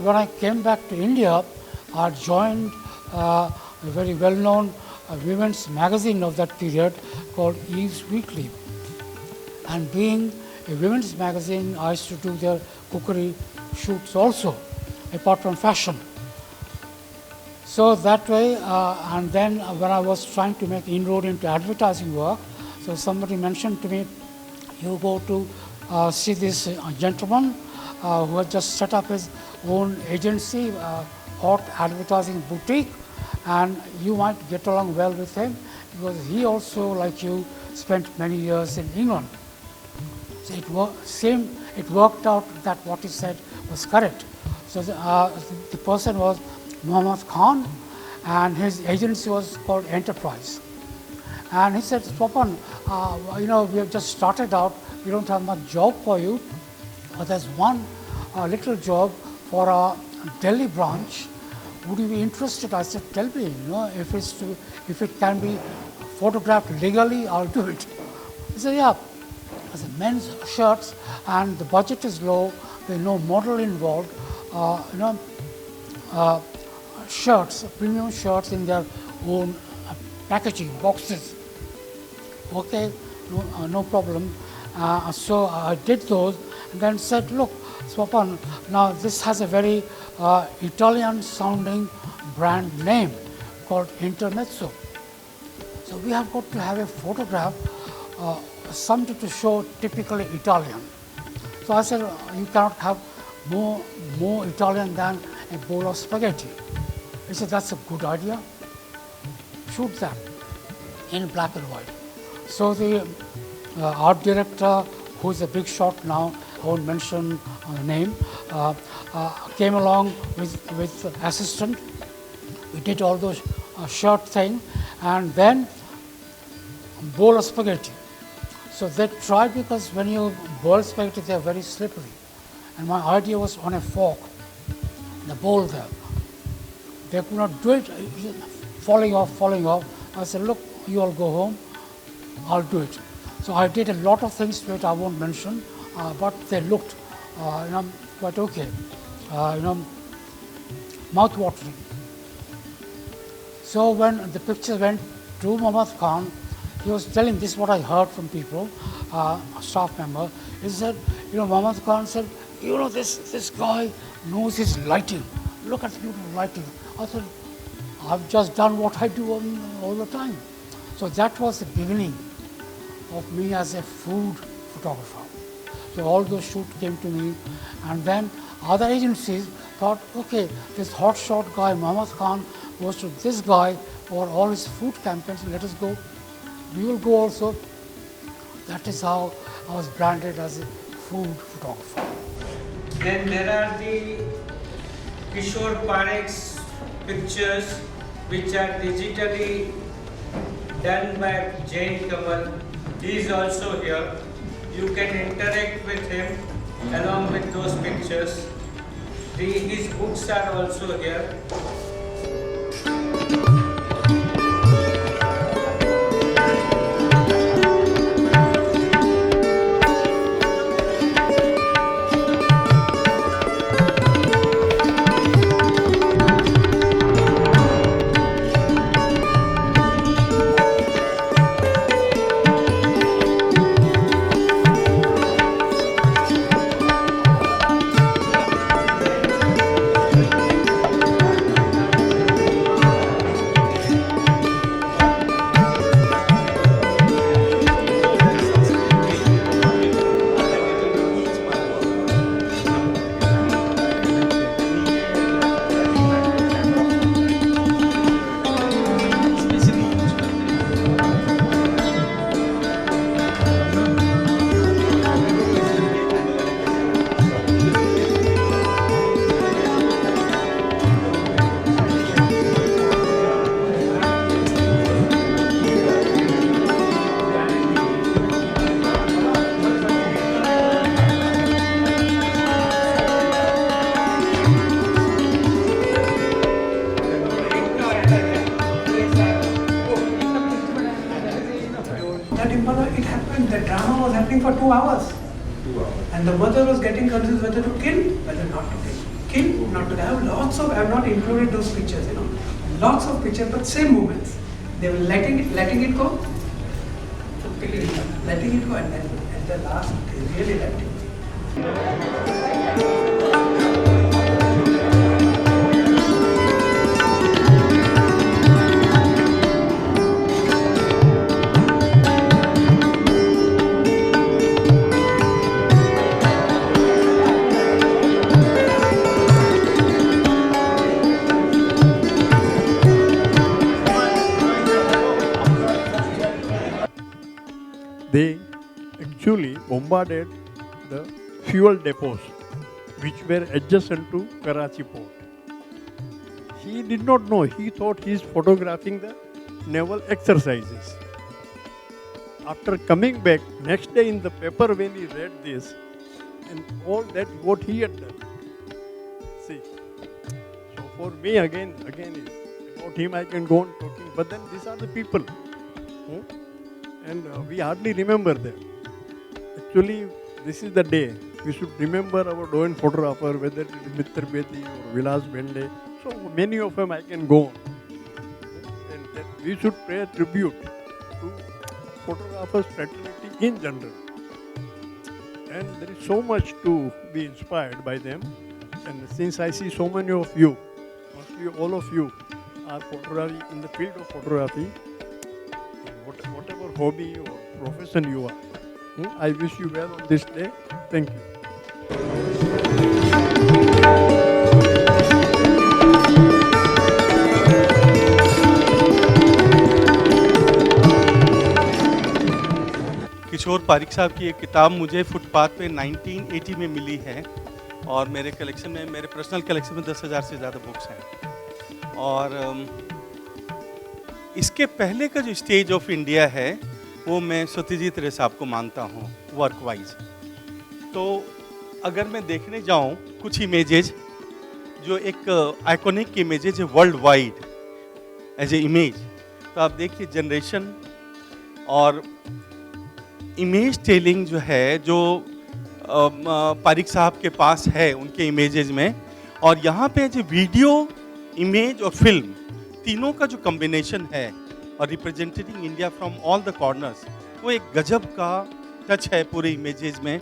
when I came back to India, I joined a very well-known women's magazine of that period called Eve's Weekly. And being a women's magazine, I used to do their cookery shoots also, apart from fashion. So that way, and then when I was trying to make inroad into advertising work, so somebody mentioned to me, you go to see this gentleman who had just set up his own agency, hot advertising boutique, and you might get along well with him because he also, like you, spent many years in England. So it worked out that what he said was correct. So the person was Muhammad Khan, and his agency was called Enterprise. And he said, Swapan, we have just started out, we don't have much job for you, but there's one little job for a Delhi branch. Would you be interested? I said, tell me, if it can be photographed legally, I'll do it. He said, yeah. I said, men's shirts, and the budget is low, there's no model involved, shirts, premium shirts in their own packaging, boxes. Okay, no problem. So I did those and then said, look, Swapan, now this has a very Italian sounding brand name called Intermezzo. So we have got to have a photograph, something to show typically Italian. So I said, you cannot have more Italian than a bowl of spaghetti. He said, that's a good idea. Shoot that in black and white. So the art director, who is a big shot now, I won't mention the name, came along with assistant. We did all those shirt thing, and then bowl of spaghetti. So they tried, because when you boil spaghetti, they are very slippery. And my idea was on a fork, the bowl there. They could not do it, falling off. I said, look, you all go home, I'll do it. So I did a lot of things to it, I won't mention, but they looked quite okay, mouth-watering. So when the picture went to Muhammad Khan, he was telling, this is what I heard from people, a staff member. He said, Muhammad Khan said, this guy knows his lighting. Look at the beautiful lighting. I said, I've just done what I do all the time. So that was the beginning of me as a food photographer. So all those shoots came to me, and then other agencies thought, okay, this hotshot guy, Muhammad Khan, goes to this guy for all his food campaigns, let us go. We will go also. That is how I was branded as a food photographer. Then there are the Kishore Parekh's pictures, which are digitally done by Jain Kamal. He is also here. You can interact with him along with those pictures. His books are also here. It happened, the drama was happening for 2 hours. And the mother was getting confused whether to kill, whether not to kill. kid, not to have lots of, I have not included those pictures, you know, lots of pictures, but same movements. They were letting it go, picking it up, letting it go, and then at the last, they really let it go. They actually bombarded the fuel depots which were adjacent to Karachi port. He did not know, he thought he is photographing the naval exercises. After coming back, next day in the paper when he read this, and all that what he had done. See, so for me again about him I can go on talking, but then these are the people. And we hardly remember them. Actually, this is the day we should remember our Doyen photographer, whether it is Mitra Bedi or Vilas Bende. So many of them I can go on. And that we should pay a tribute to photographers' fraternity in general. And there is so much to be inspired by them. And since I see so many of you, mostly all of you are photography in the field of photography, whatever hobby or profession you are, I wish you well on this day. Thank you. किशोर पारिक साहब की एक किताब मुझे footpath पे 1980 में मिली है और मेरे कलेक्शन में, मेरे पर्सनल कलेक्शन में 10,000 से ज़्यादा बुक्स हैं। और इसके पहले का जो स्टेज ऑफ इंडिया है वो मैं सत्यजीत रे साहब को मानता हूँ वर्क वाइज। तो अगर मैं देखने जाऊँ कुछ इमेजेज जो एक आइकॉनिक इमेजेज है world wide as a image, तो आप देखिए जनरेशन और इमेज टेलिंग जो है जो पारिक साहब के पास है उनके इमेजेस में, और यहाँ पे जो वीडियो, इमेज और फिल्म तीनों का जो कॉम्बिनेशन है और representing India from all the corners, वो एक गजब का टच है पूरे इमेजेस में।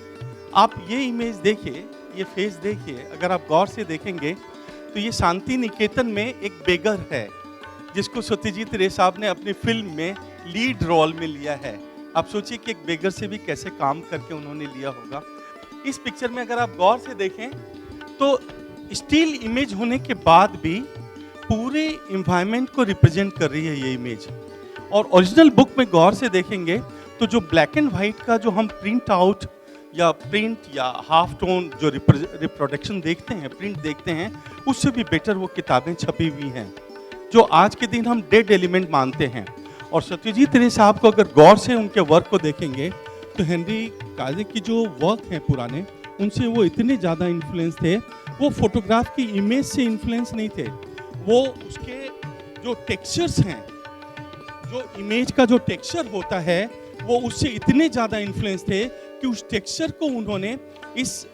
आप ये इमेज देखिए, ये फेस देखिए, अगर आप गौर से देखेंगे तो ये शांति निकेतन में एक बेगर है जिसको सत्यजीत रे साहब ने अपनी फिल्म में लीड रोल में लिया है। आप सोचिए कि एक बेगर से भी कैसे काम करके उन्होंने लिया होगा। इस पिक्चर में अगर आप गौर से देखें तो स्टिल इमेज होने के बाद भी पूरे इन्वायरमेंट को रिप्रेजेंट कर रही है ये इमेज। और ओरिजिनल बुक में गौर से देखेंगे तो जो ब्लैक एंड वाइट का जो हम प्रिंट आउट या प्रिंट या हाफ टोन जो रिप्रोडक्शन देखते हैं, प्रिंट देखते हैं, उससे भी बेटर वो किताबें छपी हुई हैं जो आज के दिन हम डेड एलिमेंट मानते हैं। और सत्यजीत रे साहब को अगर गौर से उनके वर्क को देखेंगे तो हेनरी काजे की जो वर्क हैं पुराने, उनसे वो इतने ज़्यादा इन्फ्लुएंस थे। वो फोटोग्राफ की इमेज से इन्फ्लुएंस नहीं थे, वो उसके जो टेक्सचर्स हैं, जो इमेज का जो टेक्सचर होता है वो उससे इतने ज़्यादा इन्फ्लुएंस थे कि उस टेक्सचर को उन्होंने इस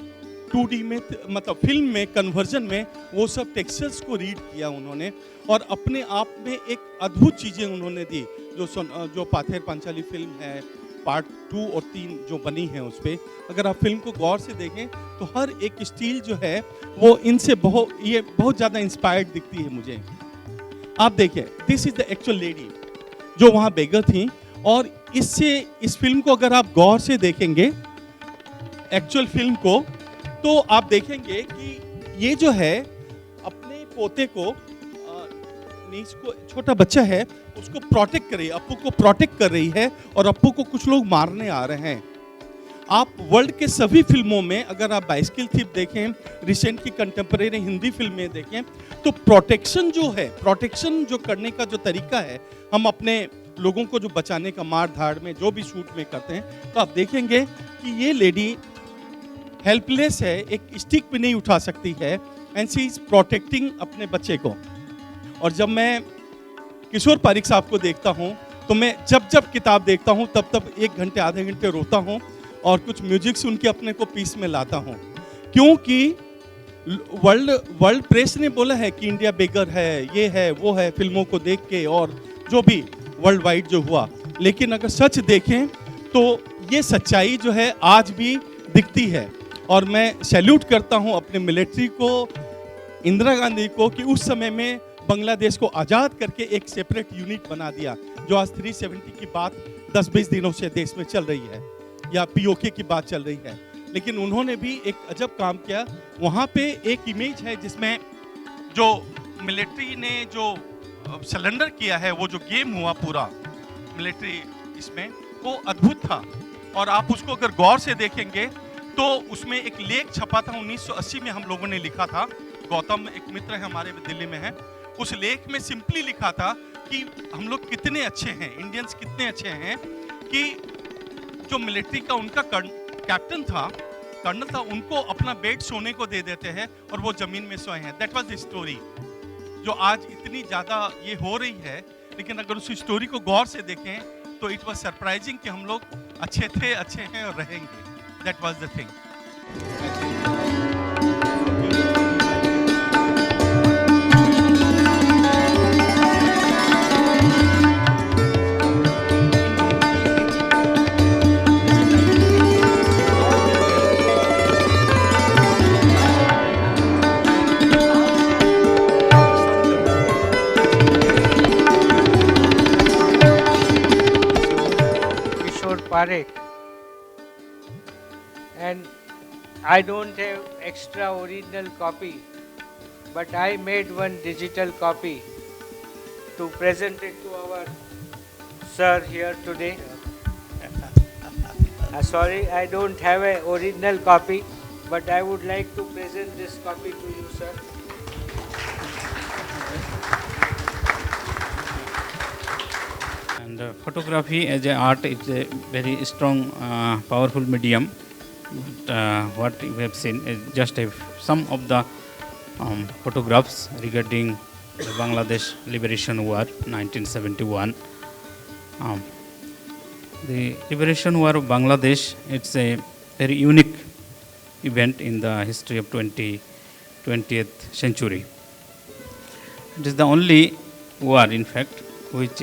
2D में, मतलब फिल्म में कन्वर्जन में वो सब टेक्सचर्स को रीड किया उन्होंने और अपने आप में एक अद्भुत चीज़ें उन्होंने दी। जो पाथेर पांचाली फिल्म है, पार्ट 2 और 3 जो बनी है उस पर अगर आप फिल्म को गौर से देखें तो हर एक स्टील जो है वो इनसे बहुत ज़्यादा इंस्पायर्ड दिखती है मुझे। आप देखिए, this is the actual lady जो वहाँ बेगर थी। और इस फिल्म को अगर आप गौर से देखेंगे एक्चुअल फिल्म को, तो आप देखेंगे कि ये जो है अपने पोते को, छोटा बच्चा है, उसको प्रोटेक्ट कर रही है, अप्पू को प्रोटेक्ट कर रही है और अप्पू को कुछ लोग मारने आ रहे हैं। आप वर्ल्ड के सभी फिल्मों में अगर आप बाइसिकल थीफ देखें, रिसेंट की कंटेम्परेरी हिंदी फिल्में देखें, तो प्रोटेक्शन जो करने का जो तरीका है, हम अपने लोगों को जो बचाने का मार धाड़ में जो भी शूट में करते हैं, तो आप देखेंगे कि ये लेडी हेल्पलेस है, एक स्टिक भी नहीं उठा सकती है, एंड शी इज प्रोटेक्टिंग अपने बच्चे को। और जब मैं किशोर पारिक साहब को देखता हूँ तो मैं जब किताब देखता हूँ तब 1 घंटे आधे घंटे रोता हूँ और कुछ म्यूजिक सुन के अपने को पीस में लाता हूँ, क्योंकि वर्ल्ड वर्ल्ड प्रेस ने बोला है कि इंडिया बेगर है, ये है, वो है, फिल्मों को देख के और जो भी वर्ल्ड वाइड जो हुआ। लेकिन अगर सच देखें तो ये सच्चाई जो है आज भी दिखती है। और मैं सैल्यूट करता हूँ अपने मिलिट्री को, इंदिरा गांधी को, कि उस समय में बांग्लादेश को आज़ाद करके एक सेपरेट यूनिट बना दिया, जो आज 370 की बात 10-20 दिनों से देश में चल रही है, या पीओके की बात चल रही है। लेकिन उन्होंने भी एक अजब काम किया। वहाँ पे एक इमेज है जिसमें जो मिलिट्री ने जो सरेंडर किया है, वो जो गेम हुआ पूरा मिलिट्री इसमें, वो अद्भुत था। और आप उसको अगर गौर से देखेंगे तो उसमें एक लेख छपा था 1980 में, हम लोगों ने लिखा था। गौतम एक मित्र है हमारे, दिल्ली में है। उस लेख में सिंपली लिखा था कि हम लोग कितने अच्छे हैं, इंडियंस कितने अच्छे हैं, कि जो मिलिट्री का उनका कैप्टन था, कर्नल था, उनको अपना बेड सोने को दे देते हैं और वो जमीन में सोए हैं। दैट वाज द स्टोरी जो आज इतनी ज़्यादा ये हो रही है। लेकिन अगर उस स्टोरी को गौर से देखें तो इट वाज सरप्राइजिंग कि हम लोग अच्छे थे, अच्छे हैं और रहेंगे। That was the thing. Kishore Parekh, and I don't have extra original copy, but I made one digital copy to present it to our sir here today. Sorry, I don't have an original copy, but I would like to present this copy to you, sir. And photography as an art is a very strong, powerful medium. But, what we have seen is just some of the photographs regarding the Bangladesh Liberation War 1971. The Liberation War of Bangladesh, it's a very unique event in the history of 20th century. It is the only war, in fact, which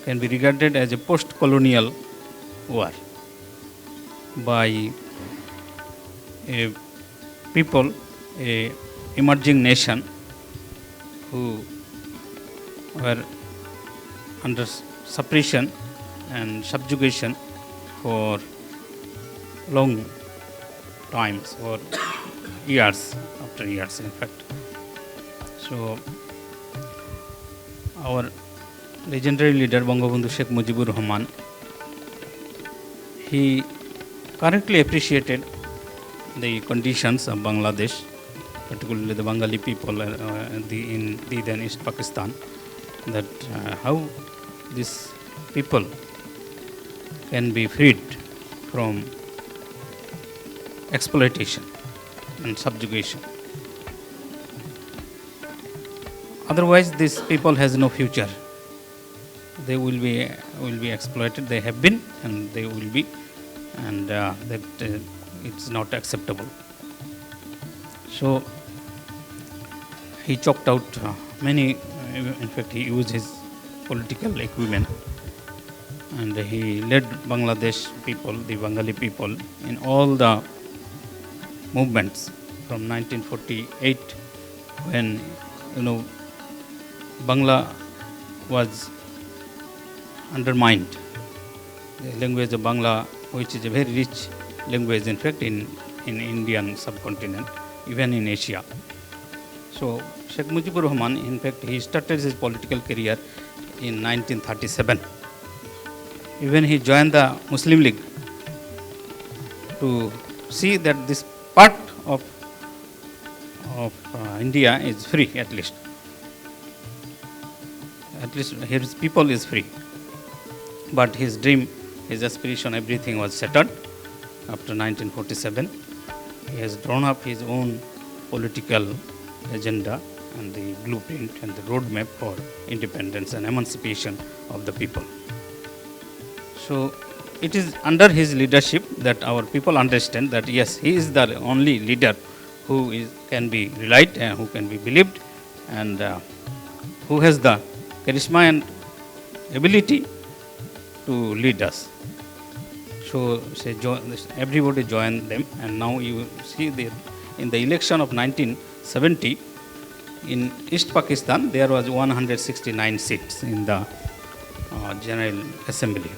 can be regarded as a post-colonial war by a people, a emerging nation who were under suppression and subjugation for long times, for years after years, in fact. So our legendary leader Bangabandhu Sheikh Mujibur Rahman, he correctly appreciated the conditions of Bangladesh, particularly the Bengali people in the then East Pakistan, that how these people can be freed from exploitation and subjugation. Otherwise, these people has no future. They will be exploited. They have been, and they will be, and that it's not acceptable. So he chalked out many. In fact, he used his political acumen, and he led Bangladesh people, the Bengali people, in all the movements from 1948, when Bangla was undermined. The language of Bangla, which is a very rich language, in fact, in Indian subcontinent, even in Asia. So Sheikh Mujibur Rahman, in fact, he started his political career in 1937. Even he joined the Muslim League to see that this part of India is free, at least his people is free. But his dream, his aspiration, everything was shattered after 1947. He has drawn up his own political agenda and the blueprint and the roadmap for independence and emancipation of the people. So it is under his leadership that our people understand that yes, he is the only leader can be relied and who can be believed, and who has the charisma and ability to lead us. So everybody joined them, and now you see in the election of 1970 in East Pakistan there was 169 seats in the General Assembly,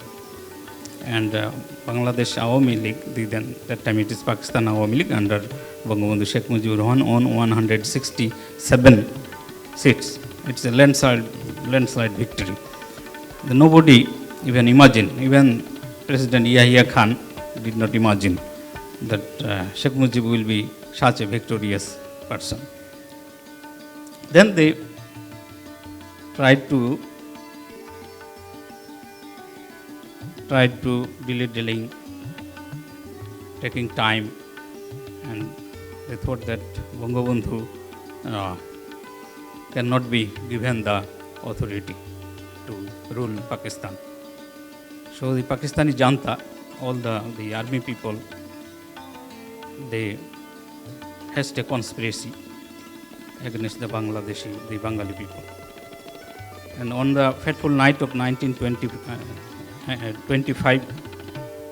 and Bangladesh Awami League, that time it is Pakistan Awami League under Bangabandhu Sheikh Mujibur Rahman, on 167 seats. It's a landslide victory. Nobody even imagined, even President Yahya Khan did not imagine that Sheikh Mujib will be such a victorious person. Then they tried to dilly-dallying, taking time, and they thought that Bangabandhu cannot be given the authority to rule Pakistan. So the Pakistani Janta, all the army people, they hatched a conspiracy against the Bengali people. And on the fateful night of 25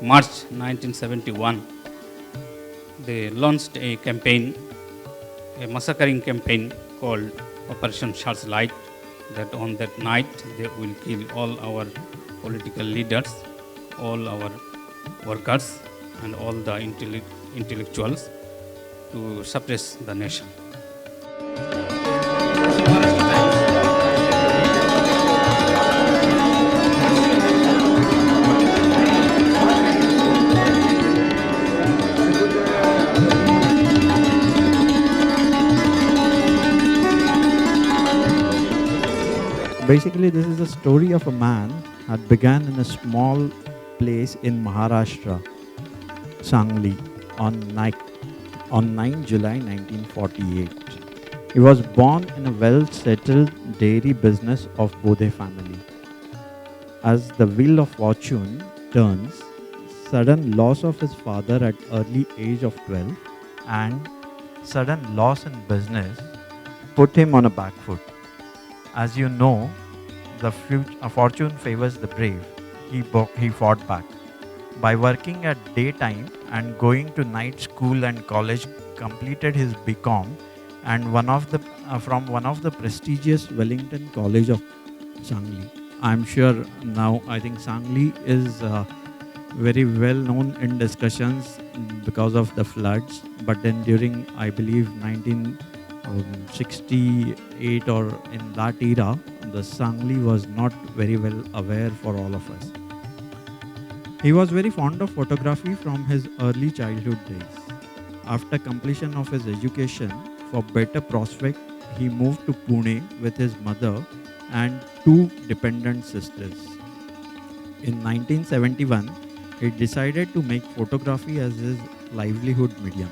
March 1971, they launched a campaign, a massacring campaign called Operation Searchlight, that on that night they will kill all our political leaders, all our workers, and all the intellectuals to suppress the nation. Basically, this is the story of a man that began in a small place in Maharashtra, Sangli, on 9 July 1948. He was born in a well-settled dairy business of Bodhe family. As the wheel of fortune turns, sudden loss of his father at early age of 12 and sudden loss in business put him on a back foot. As you know, the fortune favors the brave. He fought back. By working at daytime and going to night school and college, completed his BCom and from one of the prestigious Wellington College of Sangli. I'm sure now I think Sangli is very well known in discussions because of the floods, but then during, I believe, 1968 or in that era, the Sangli was not very well aware for all of us. He was very fond of photography from his early childhood days. After completion of his education, for better prospect, he moved to Pune with his mother and two dependent sisters. In 1971, he decided to make photography as his livelihood medium.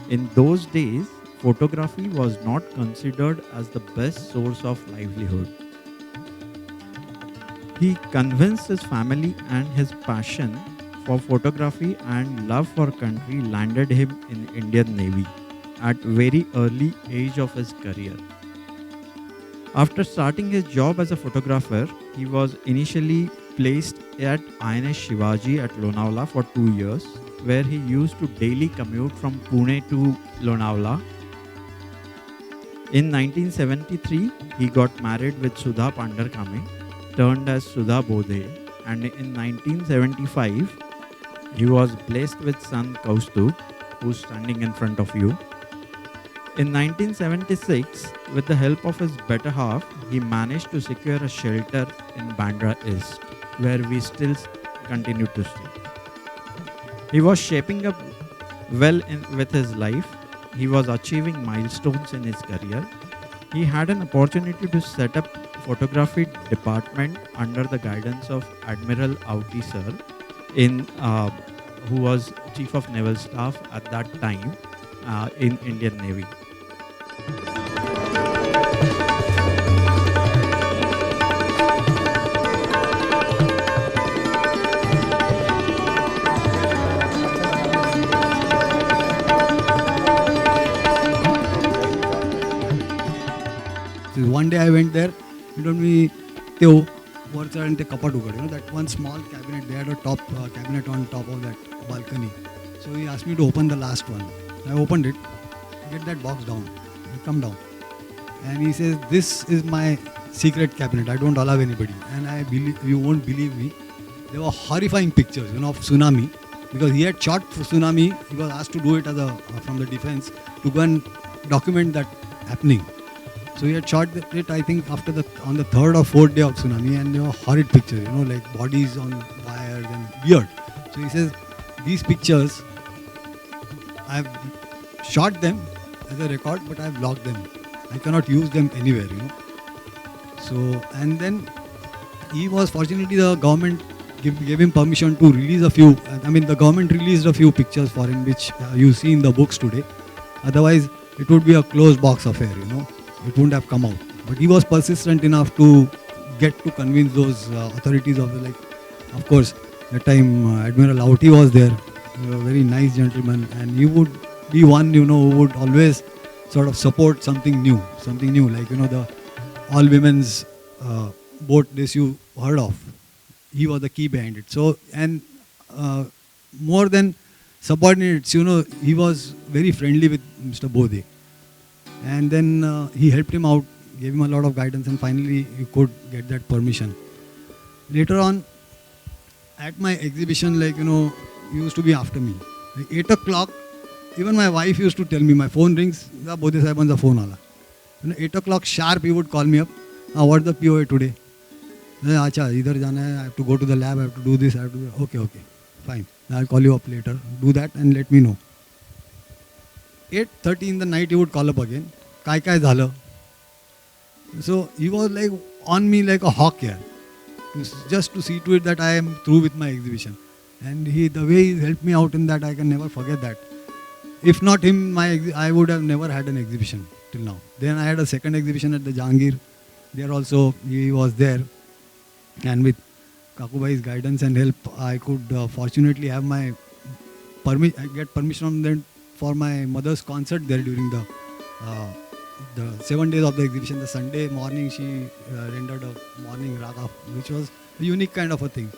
In those days, photography was not considered as the best source of livelihood. He convinced his family, and his passion for photography and love for country landed him in Indian Navy at very early age of his career. After starting his job as a photographer, he was initially placed at INS Shivaji at Lonavala for 2 years, where he used to daily commute from Pune to Lonavala. In 1973, he got married with Sudha Pandarkame, turned as Sudha Bodhe, and in 1975, he was blessed with son Kaustubh, who's standing in front of you. In 1976, with the help of his better half, he managed to secure a shelter in Bandra East, where we still continue to stay. He was shaping up well with his life. He was achieving milestones in his career. He had an opportunity to set up photography department under the guidance of Admiral Auti sir, who was Chief of Naval Staff at that time in Indian Navy. boxes. One day I went there, he told me, Teo, what's and the kapat ugad. That one small cabinet, they had a top cabinet on top of that balcony. So he asked me to open the last one. I opened it, get that box down, come down. And he says, this is my secret cabinet, I don't allow anybody. And I believe, you won't believe me, there were horrifying pictures, of tsunami. Because he had shot for tsunami, he was asked to do it as from the defense to go and document that happening. So he had shot it, I think, on the third or fourth day of tsunami, and there were horrid pictures, like bodies on wires and weird. So he says, these pictures, I've shot them as a record, but I've logged them. I cannot use them anywhere, So, and then he was, fortunately, the government gave him permission to release a few. The government released a few pictures for him, which you see in the books today. Otherwise, it would be a closed box affair, It wouldn't have come out. But he was persistent enough to get to convince those authorities of course, that time Admiral Auti was there, a very nice gentleman, and he would be one, who would always sort of support something new, like, the all women's boat this you heard of. He was the key behind it. So, and more than subordinates, he was very friendly with Mr. Bode. And then he helped him out, gave him a lot of guidance, and finally he could get that permission. Later on, at my exhibition, he used to be after me. 8 o'clock, even my wife used to tell me, my phone rings, Bode Sahiban's phone ala. 8 o'clock sharp, he would call me up. What's the POA today? Acha, idhar jana hai, I have to go to the lab, I have to do this, I have to do that. Okay, fine. I'll call you up later. Do that and let me know. 8:30 in the night, he would call up again. Kai zhala? So he was on me like a hawk here. Just to see to it that I am through with my exhibition. And the way he helped me out in that, I can never forget that. If not him, I would have never had an exhibition till now. Then I had a second exhibition at the Jahangir. There also, he was there. And with Kakubai's guidance and help, I could fortunately have get permission from them for my mother's concert there during the 7 days of the exhibition. The Sunday morning, she rendered a morning raga, which was a unique kind of a thing.